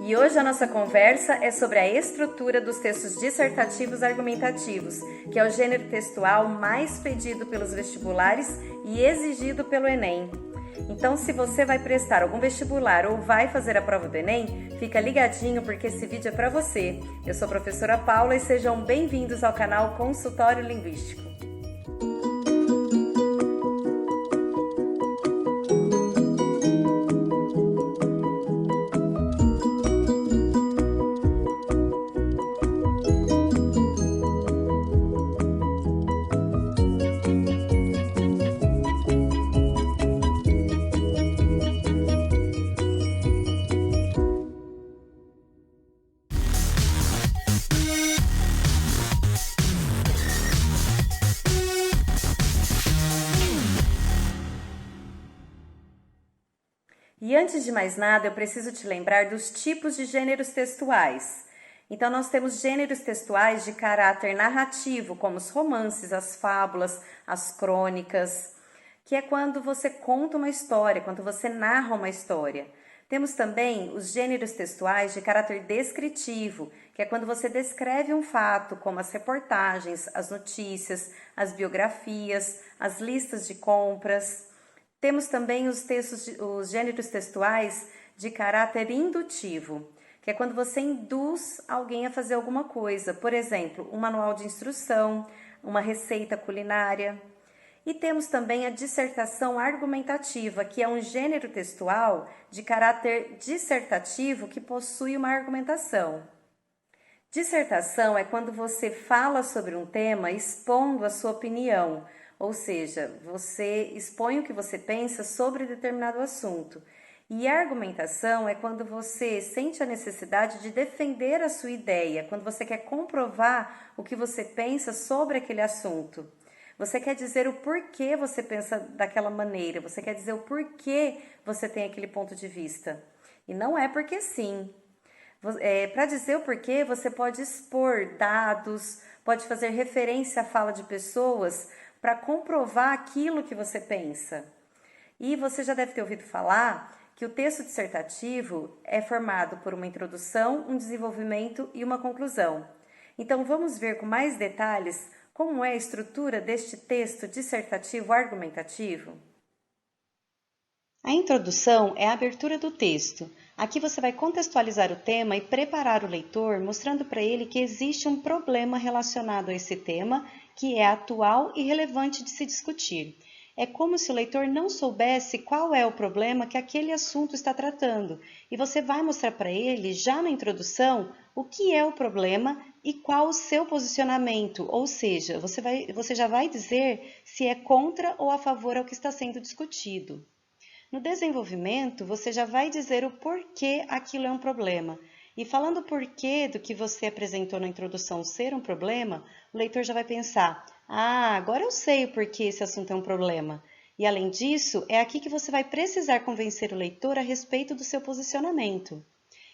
E hoje a nossa conversa é sobre a estrutura dos textos dissertativos argumentativos, que é o gênero textual mais pedido pelos vestibulares e exigido pelo Enem. Então, se você vai prestar algum vestibular ou vai fazer a prova do Enem, fica ligadinho porque esse vídeo é para você. Eu sou a professora Paula e sejam bem-vindos ao canal Consultório Linguístico. E antes de mais nada, eu preciso te lembrar dos tipos de gêneros textuais. Então, nós temos gêneros textuais de caráter narrativo, como os romances, as fábulas, as crônicas, que é quando você conta uma história, quando você narra uma história. Temos também os gêneros textuais de caráter descritivo, que é quando você descreve um fato, como as reportagens, as notícias, as biografias, as listas de compras. Temos também os gêneros textuais de caráter indutivo, que é quando você induz alguém a fazer alguma coisa, por exemplo, um manual de instrução, uma receita culinária. E temos também a dissertação argumentativa, que é um gênero textual de caráter dissertativo que possui uma argumentação. Dissertação é quando você fala sobre um tema expondo a sua opinião, ou seja, você expõe o que você pensa sobre determinado assunto. E argumentação é quando você sente a necessidade de defender a sua ideia, quando você quer comprovar o que você pensa sobre aquele assunto. Você quer dizer o porquê você pensa daquela maneira, você quer dizer o porquê você tem aquele ponto de vista. E não é porque sim. Para dizer o porquê, você pode expor dados, pode fazer referência à fala de pessoas para comprovar aquilo que você pensa. E você já deve ter ouvido falar que o texto dissertativo é formado por uma introdução, um desenvolvimento e uma conclusão. Então vamos ver com mais detalhes como é a estrutura deste texto dissertativo argumentativo. A introdução é a abertura do texto. Aqui você vai contextualizar o tema e preparar o leitor, mostrando para ele que existe um problema relacionado a esse tema, que é atual e relevante de se discutir. É como se o leitor não soubesse qual é o problema que aquele assunto está tratando, e você vai mostrar para ele, já na introdução, o que é o problema e qual o seu posicionamento, ou seja, você já vai dizer se é contra ou a favor ao que está sendo discutido. No desenvolvimento, você já vai dizer o porquê aquilo é um problema. E falando o porquê do que você apresentou na introdução ser um problema, o leitor já vai pensar, agora eu sei o porquê esse assunto é um problema. E além disso, é aqui que você vai precisar convencer o leitor a respeito do seu posicionamento.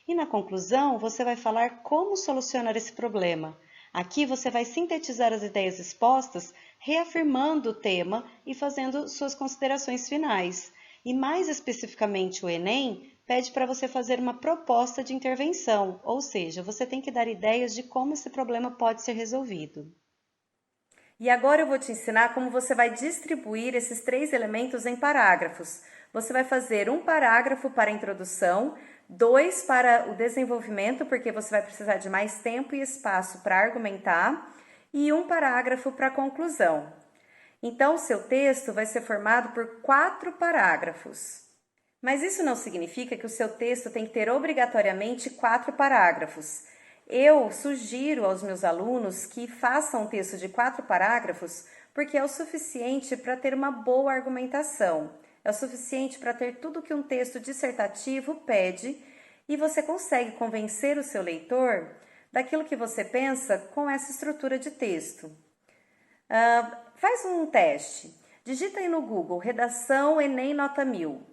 E na conclusão, você vai falar como solucionar esse problema. Aqui você vai sintetizar as ideias expostas, reafirmando o tema e fazendo suas considerações finais. E mais especificamente o Enem pede para você fazer uma proposta de intervenção, ou seja, você tem que dar ideias de como esse problema pode ser resolvido. E agora eu vou te ensinar como você vai distribuir esses 3 elementos em parágrafos. Você vai fazer um parágrafo para a introdução, 2 para o desenvolvimento, porque você vai precisar de mais tempo e espaço para argumentar, e um parágrafo para a conclusão. Então, o seu texto vai ser formado por 4 parágrafos. Mas isso não significa que o seu texto tem que ter obrigatoriamente 4 parágrafos. Eu sugiro aos meus alunos que façam um texto de 4 parágrafos porque é o suficiente para ter uma boa argumentação. É o suficiente para ter tudo que um texto dissertativo pede e você consegue convencer o seu leitor daquilo que você pensa com essa estrutura de texto. Faz um teste. Digita aí no Google, redação Enem nota 1000.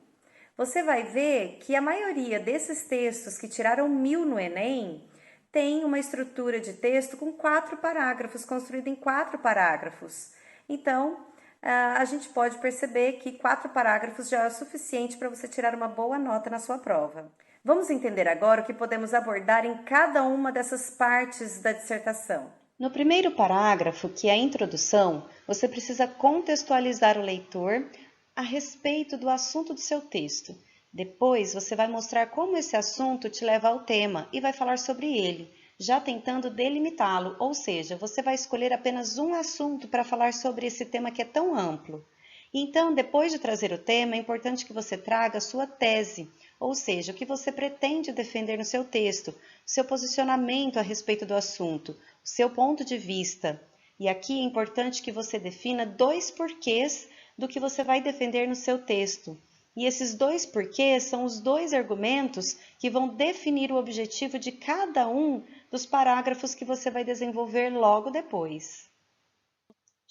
Você vai ver que a maioria desses textos que tiraram 1000 no Enem tem uma estrutura de texto com 4 parágrafos, construído em 4 parágrafos. Então, a gente pode perceber que 4 parágrafos já é o suficiente para você tirar uma boa nota na sua prova. Vamos entender agora o que podemos abordar em cada uma dessas partes da dissertação. No primeiro parágrafo, que é a introdução, você precisa contextualizar o leitor a respeito do assunto do seu texto. Depois, você vai mostrar como esse assunto te leva ao tema e vai falar sobre ele, já tentando delimitá-lo, ou seja, você vai escolher apenas um assunto para falar sobre esse tema que é tão amplo. Então, depois de trazer o tema, é importante que você traga a sua tese, ou seja, o que você pretende defender no seu texto, o seu posicionamento a respeito do assunto, o seu ponto de vista. E aqui é importante que você defina 2 porquês do que você vai defender no seu texto. E esses 2 porquês são os 2 argumentos que vão definir o objetivo de cada um dos parágrafos que você vai desenvolver logo depois.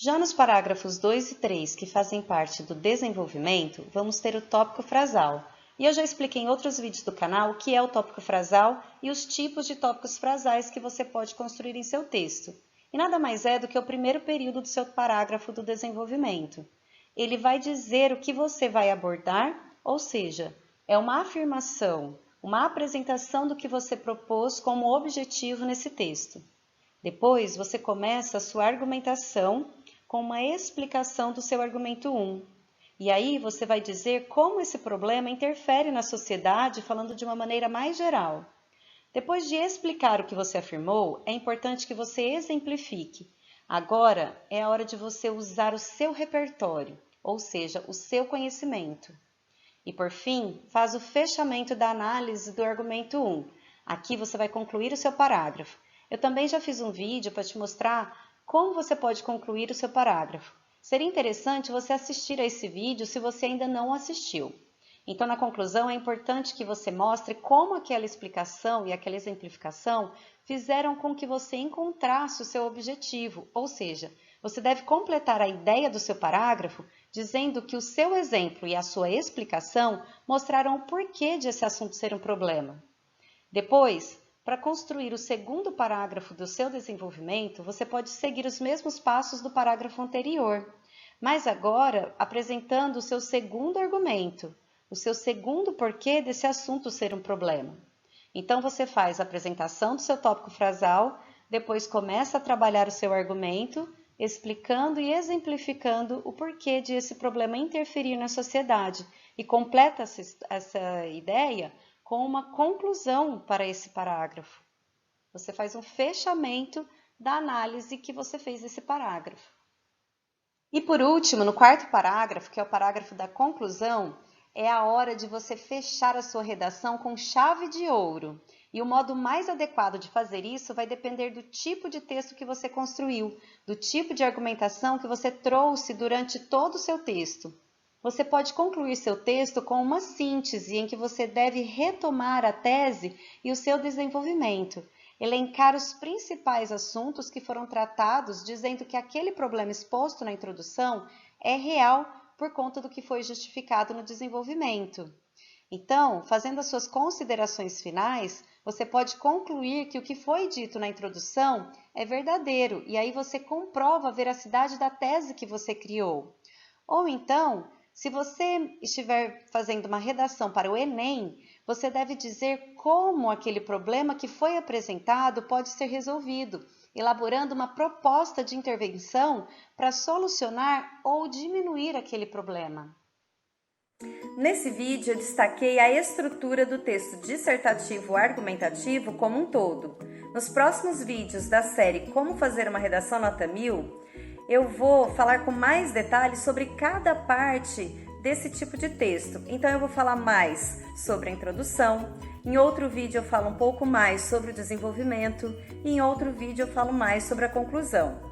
Já nos parágrafos 2 e 3, que fazem parte do desenvolvimento, vamos ter o tópico frasal. E eu já expliquei em outros vídeos do canal o que é o tópico frasal e os tipos de tópicos frasais que você pode construir em seu texto. E nada mais é do que o primeiro período do seu parágrafo do desenvolvimento. Ele vai dizer o que você vai abordar, ou seja, é uma afirmação, uma apresentação do que você propôs como objetivo nesse texto. Depois, você começa a sua argumentação com uma explicação do seu argumento 1. E aí você vai dizer como esse problema interfere na sociedade, falando de uma maneira mais geral. Depois de explicar o que você afirmou, é importante que você exemplifique. Agora é a hora de você usar o seu repertório, ou seja, o seu conhecimento. E por fim, faz o fechamento da análise do argumento 1. Aqui você vai concluir o seu parágrafo. Eu também já fiz um vídeo para te mostrar como você pode concluir o seu parágrafo. Seria interessante você assistir a esse vídeo se você ainda não assistiu. Então, na conclusão, é importante que você mostre como aquela explicação e aquela exemplificação fizeram com que você encontrasse o seu objetivo, ou seja, você deve completar a ideia do seu parágrafo dizendo que o seu exemplo e a sua explicação mostraram o porquê de esse assunto ser um problema. Depois, para construir o segundo parágrafo do seu desenvolvimento, você pode seguir os mesmos passos do parágrafo anterior, mas agora apresentando o seu segundo argumento, o seu segundo porquê desse assunto ser um problema. Então você faz a apresentação do seu tópico frasal, depois começa a trabalhar o seu argumento, explicando e exemplificando o porquê de esse problema interferir na sociedade e completa essa ideia com uma conclusão para esse parágrafo. Você faz um fechamento da análise que você fez desse parágrafo. E por último, no quarto parágrafo, que é o parágrafo da conclusão, é a hora de você fechar a sua redação com chave de ouro. E o modo mais adequado de fazer isso vai depender do tipo de texto que você construiu, do tipo de argumentação que você trouxe durante todo o seu texto. Você pode concluir seu texto com uma síntese em que você deve retomar a tese e o seu desenvolvimento, elencar os principais assuntos que foram tratados, dizendo que aquele problema exposto na introdução é real por conta do que foi justificado no desenvolvimento. Então, fazendo as suas considerações finais, você pode concluir que o que foi dito na introdução é verdadeiro, e aí você comprova a veracidade da tese que você criou. Ou então, se você estiver fazendo uma redação para o Enem, você deve dizer como aquele problema que foi apresentado pode ser resolvido, elaborando uma proposta de intervenção para solucionar ou diminuir aquele problema. Nesse vídeo, eu destaquei a estrutura do texto dissertativo argumentativo como um todo. Nos próximos vídeos da série Como Fazer uma Redação Nota 1000, eu vou falar com mais detalhes sobre cada parte desse tipo de texto. Então eu vou falar mais sobre a introdução, em outro vídeo eu falo um pouco mais sobre o desenvolvimento e em outro vídeo eu falo mais sobre a conclusão.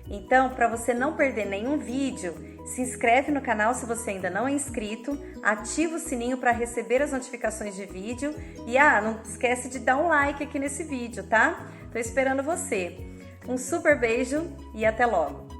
Então, para você não perder nenhum vídeo, se inscreve no canal se você ainda não é inscrito, ativa o sininho para receber as notificações de vídeo e não esquece de dar um like aqui nesse vídeo, tá? Tô esperando você. Um super beijo e até logo!